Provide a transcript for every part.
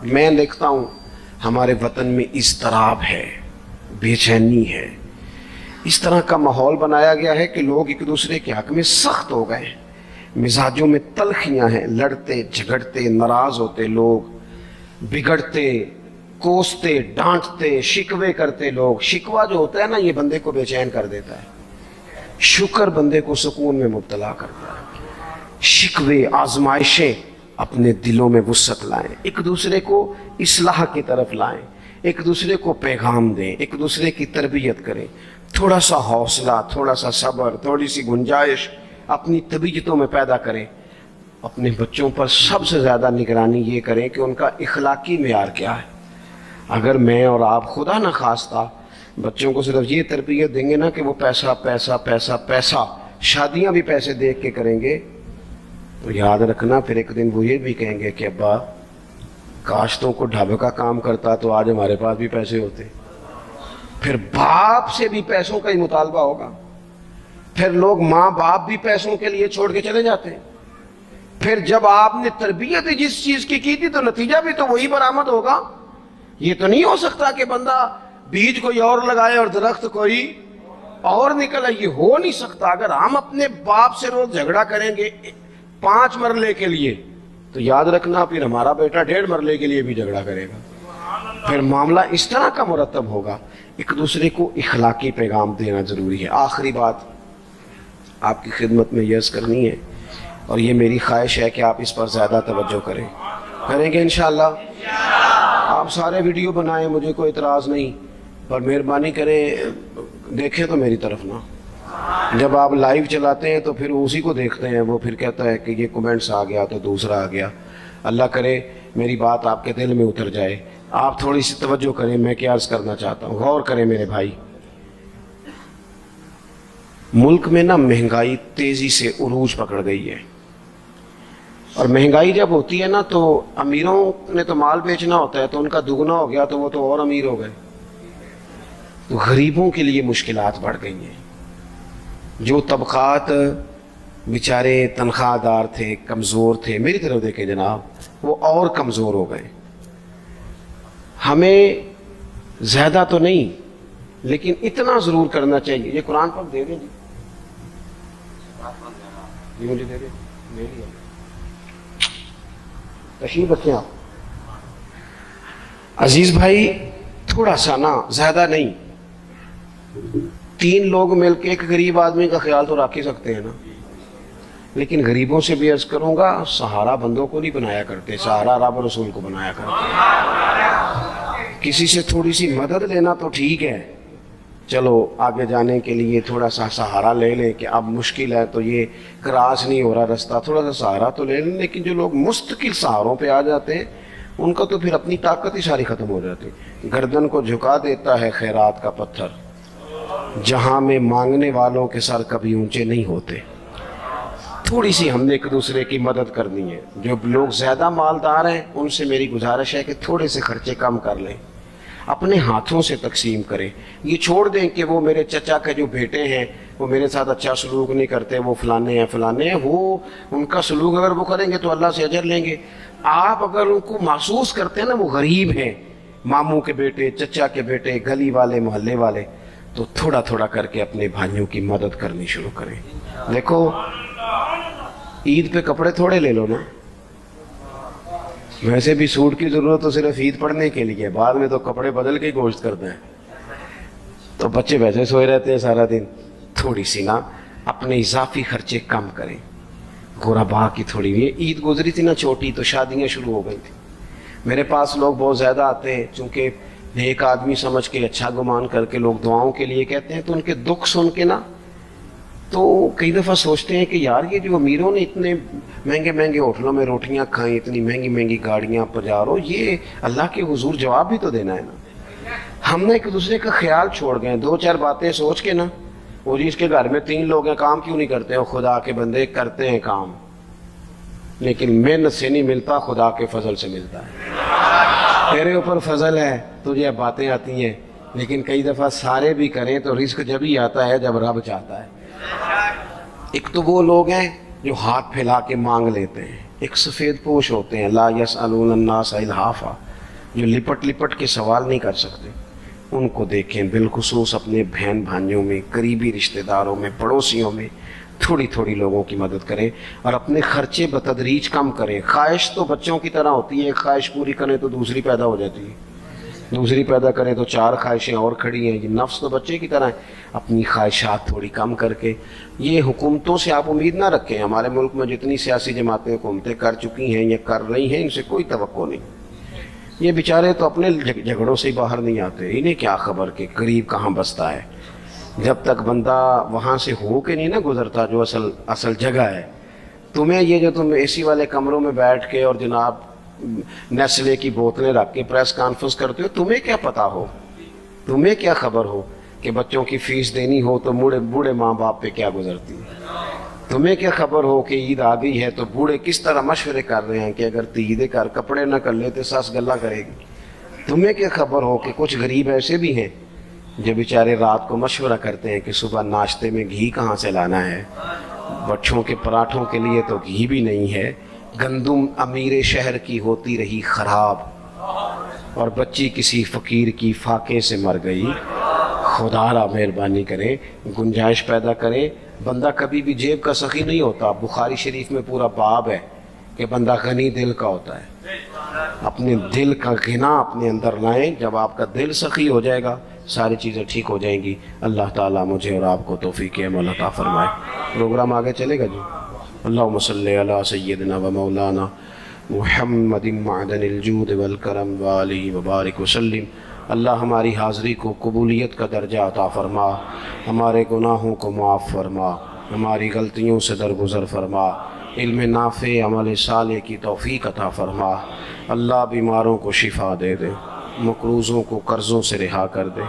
میں دیکھتا ہوں ہمارے وطن میں اضطراب ہے، بے چینی ہے، اس طرح کا ماحول بنایا گیا ہے کہ لوگ ایک دوسرے کے حق میں سخت ہو گئے ہیں، مزاجوں میں تلخیاں ہیں، لڑتے جھگڑتے ناراض ہوتے لوگ، بگڑتے کوستے ڈانٹتے شکوے کرتے لوگ۔ شکوہ جو ہوتا ہے نا، یہ بندے کو بے چین کر دیتا ہے، شکر بندے کو سکون میں مبتلا کرتا ہے۔ شکوے آزمائشیں اپنے دلوں میں وسعت لائیں، ایک دوسرے کو اصلاح کی طرف لائیں، ایک دوسرے کو پیغام دیں، ایک دوسرے کی تربیت کریں، تھوڑا سا حوصلہ، تھوڑا سا صبر، تھوڑی سی گنجائش اپنی طبیعتوں میں پیدا کریں۔ اپنے بچوں پر سب سے زیادہ نگرانی یہ کریں کہ ان کا اخلاقی معیار کیا ہے۔ اگر میں اور آپ خدا نہ خواستہ بچوں کو صرف یہ تربیت دیں گے نا کہ وہ پیسہ پیسہ پیسہ پیسہ، شادیاں بھی پیسے دیکھ کے کریں گے، تو یاد رکھنا پھر ایک دن وہ یہ بھی کہیں گے کہ ابا کاشتوں کو ڈھابے کا کام کرتا تو آج ہمارے پاس بھی پیسے ہوتے۔ پھر باپ سے بھی پیسوں کا ہی مطالبہ ہوگا، پھر لوگ ماں باپ بھی پیسوں کے لیے چھوڑ کے چلے جاتے ہیں۔ پھر جب آپ نے تربیت جس چیز کی تھی تو نتیجہ بھی تو وہی برآمد ہوگا۔ یہ تو نہیں ہو سکتا کہ بندہ بیج کوئی اور لگائے اور درخت کوئی اور نکلے، یہ ہو نہیں سکتا۔ اگر ہم اپنے باپ سے روز جھگڑا کریں گے 5 مرلے کے لیے تو یاد رکھنا پھر ہمارا بیٹا 1.5 مرلے کے لیے بھی جھگڑا کرے گا۔ پھر معاملہ اس طرح کا مرتب ہوگا۔ ایک دوسرے کو اخلاقی پیغام دینا ضروری ہے۔ آخری بات آپ کی خدمت میں یہ عرض کرنی ہے، اور یہ میری خواہش ہے کہ آپ اس پر زیادہ توجہ کریں گے انشاءاللہ۔ آپ سارے ویڈیو بنائیں، مجھے کوئی اعتراض نہیں، پر مہربانی کریں دیکھیں تو میری طرف نہ۔ جب آپ لائیو چلاتے ہیں تو پھر اسی کو دیکھتے ہیں، وہ پھر کہتا ہے کہ یہ کومنٹس آ گیا تو دوسرا آ گیا۔ اللہ کرے میری بات آپ کے دل میں اتر جائے۔ آپ تھوڑی سی توجہ کریں، میں کیا عرض کرنا چاہتا ہوں، غور کریں میرے بھائی۔ ملک میں نا مہنگائی تیزی سے عروج پکڑ گئی ہے، اور مہنگائی جب ہوتی ہے نا تو امیروں نے تو مال بیچنا ہوتا ہے تو ان کا دگنا ہو گیا تو وہ تو اور امیر ہو گئے، تو غریبوں کے لیے مشکلات بڑھ گئی ہیں۔ جو طبقات بیچارے تنخواہ دار تھے، کمزور تھے، میری طرف دیکھیں جناب، وہ اور کمزور ہو گئے۔ ہمیں زیادہ تو نہیں لیکن اتنا ضرور کرنا چاہیے۔ یہ قرآن پر دے دیں جی، مجھے دے دیں، میری ہے، تشریف رکھیں آپ۔ عزیز بھائی تھوڑا سا نا، زیادہ نہیں، 3 لوگ مل کے ایک غریب آدمی کا خیال تو رکھ ہی سکتے ہیں نا، لیکن غریبوں سے بھی عرض کروں گا، سہارا بندوں کو نہیں بنایا کرتے، سہارا رب رسول کو بنایا کرتے۔ کسی سے تھوڑی سی مدد لینا تو ٹھیک ہے، چلو آگے جانے کے لیے تھوڑا سا سہارا لے لیں کہ اب مشکل ہے تو یہ کراس نہیں ہو رہا رستہ، تھوڑا سا سہارا تو لے لیں۔ لیکن جو لوگ مستقل سہاروں پہ آ جاتے ہیں ان کا تو پھر اپنی طاقت ہی ساری ختم ہو جاتی۔ گردن کو جھکا دیتا ہے خیرات کا پتھر، جہاں میں مانگنے والوں کے سر کبھی اونچے نہیں ہوتے۔ تھوڑی سی ہم نے ایک دوسرے کی مدد کرنی ہے۔ جو لوگ زیادہ مالدار ہیں ان سے میری گزارش ہے کہ تھوڑے سے خرچے کم کر لیں، اپنے ہاتھوں سے تقسیم کریں۔ یہ چھوڑ دیں کہ وہ میرے چچا کے جو بیٹے ہیں وہ میرے ساتھ اچھا سلوک نہیں کرتے، وہ فلانے ہیں، وہ ان کا سلوک اگر وہ کریں گے تو اللہ سے اجر لیں گے۔ آپ اگر ان کو محسوس کرتے ہیں نا وہ غریب ہیں، ماموں کے بیٹے، چچا کے بیٹے، گلی والے، محلے والے، تو تھوڑا تھوڑا کر کے اپنے بھائیوں کی مدد کرنی شروع کریں۔ دیکھو عید پہ کپڑے تھوڑے لے لو نا، ویسے بھی سوٹ کی ضرورت تو صرف عید پڑھنے کے لیے، بعد میں تو کپڑے بدل کے ہی گوشت کرتے ہیں، تو بچے ویسے سوئے رہتے ہیں سارا دن۔ تھوڑی سی نا اپنے اضافی خرچے کم کریں۔ غربا کی تھوڑی، یہ عید گزری تھی نا چھوٹی تو شادیاں شروع ہو گئی تھی، میرے پاس لوگ بہت زیادہ آتے ہیں، چونکہ نیک آدمی سمجھ کے اچھا گمان کر کے لوگ دعاؤں کے لیے کہتے ہیں، تو ان کے دکھ سن کے نا تو کئی دفعہ سوچتے ہیں کہ یار یہ جو امیروں نے اتنے مہنگے مہنگے ہوٹلوں میں روٹیاں کھائیں، اتنی مہنگی مہنگی گاڑیاں پجارو، یہ اللہ کے حضور جواب بھی تو دینا ہے نا۔ ہم نے ایک دوسرے کا خیال چھوڑ گئے، 2-4 باتیں سوچ کے نا، وہ جس کے گھر میں 3 لوگ ہیں کام کیوں نہیں کرتے، وہ خدا کے بندے کرتے ہیں کام، لیکن محنت سے نہیں ملتا، خدا کے فضل سے ملتا ہے۔ تیرے اوپر فضل ہے، تجھے باتیں آتی ہیں، لیکن کئی دفعہ سارے بھی کریں تو رزق جب ہی آتا ہے جب رب چاہتا ہے۔ ایک تو وہ لوگ ہیں جو ہاتھ پھیلا کے مانگ لیتے ہیں، ایک سفید پوش ہوتے ہیں لا یسألون الناس الحافا، جو لپٹ لپٹ کے سوال نہیں کر سکتے، ان کو دیکھیں، بالخصوص اپنے بہن بھائیوں میں، قریبی رشتہ داروں میں، پڑوسیوں میں تھوڑی تھوڑی لوگوں کی مدد کریں اور اپنے خرچے بتدریج کم کریں۔ خواہش تو بچوں کی طرح ہوتی ہے، ایک خواہش پوری کریں تو دوسری پیدا ہو جاتی ہے، دوسری پیدا کریں تو 4 خواہشیں اور کھڑی ہیں۔ یہ نفس تو بچے کی طرح ہے، اپنی خواہشات تھوڑی کم کر کے۔ یہ حکومتوں سے آپ امید نہ رکھیں، ہمارے ملک میں جتنی سیاسی جماعتیں حکومتیں کر چکی ہیں یا کر رہی ہیں، ان سے کوئی توقع نہیں۔ یہ بیچارے تو اپنے جھگڑوں سے ہی باہر نہیں آتے، انہیں کیا خبر کہ قریب کہاں بستا ہے۔ جب تک بندہ وہاں سے ہو کے نہیں نہ گزرتا جو اصل جگہ ہے، تمہیں یہ جو تم اے سی والے کمروں میں بیٹھ کے اور جناب نیسلے کی بوتلیں رکھ کے پریس کانفرنس کرتے ہو، تمہیں کیا پتا ہو، تمہیں کیا خبر ہو کہ بچوں کی فیس دینی ہو تو بوڑھے ماں باپ پہ کیا گزرتی ہے؟ تمہیں کیا خبر ہو کہ عید آ گئی ہے تو بوڑھے کس طرح مشورے کر رہے ہیں کہ اگر عید کر کپڑے نہ کر لیتے ساس گلا کرے گی؟ تمہیں کیا خبر ہو کہ کچھ غریب ایسے بھی ہیں جو بیچارے رات کو مشورہ کرتے ہیں کہ صبح ناشتے میں گھی کہاں سے لانا ہے، بچوں کے پراٹھوں کے لیے تو گھی بھی نہیں ہے، گندم امیر شہر کی ہوتی رہی خراب اور بچی کسی فقیر کی فاقے سے مر گئی۔ خدا را مہربانی کرے، گنجائش پیدا کرے۔ بندہ کبھی بھی جیب کا سخی نہیں ہوتا، بخاری شریف میں پورا باب ہے کہ بندہ غنی دل کا ہوتا ہے۔ اپنے دل کا غنا اپنے اندر لائیں، جب آپ کا دل سخی ہو جائے گا ساری چیزیں ٹھیک ہو جائیں گی۔ اللہ تعالیٰ مجھے اور آپ کو توفیق عمل عطا فرمائے۔ پروگرام آگے چلے گا جی۔ اللہم صلی علی سیدنا و مولانا محمد معدن الجود والکرم وآلہ وبارک وسلم۔ اللہ ہماری حاضری کو قبولیت کا درجہ عطا فرما، ہمارے گناہوں کو معاف فرما، ہماری غلطیوں سے درگزر فرما، علم نافع عمل صالح کی توفیق عطا فرما۔ اللہ بیماروں کو شفا دے دے، مقروضوں کو قرضوں سے رہا کر دے،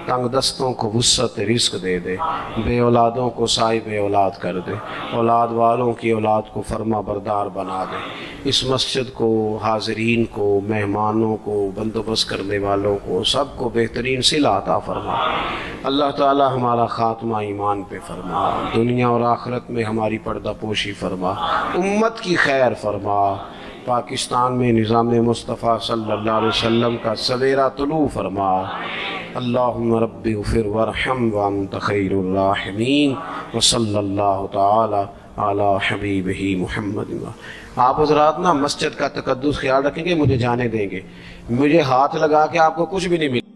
تنگ دستوں کو وسعت رزق دے دے، بے اولادوں کو صاحب اولاد کر دے، اولاد والوں کی اولاد کو فرما بردار بنا دے۔ اس مسجد کو، حاضرین کو، مہمانوں کو، بندوبست کرنے والوں کو، سب کو بہترین صلہ عطا فرما۔ اللہ تعالی ہمارا خاتمہ ایمان پہ فرما، دنیا اور آخرت میں ہماری پردہ پوشی فرما، امت کی خیر فرما، پاکستان میں نظام مصطفیٰ صلی اللہ علیہ وسلم کا سویرا طلوع فرما۔ اللہم رب اغفر وارحم وانت خیر الراحمین، وصلی اللہ تعالی علی حبیبہ محمد۔ آپ حضرات نا مسجد کا تقدس خیال رکھیں گے، مجھے جانے دیں گے، مجھے ہاتھ لگا کے آپ کو کچھ بھی نہیں ملے۔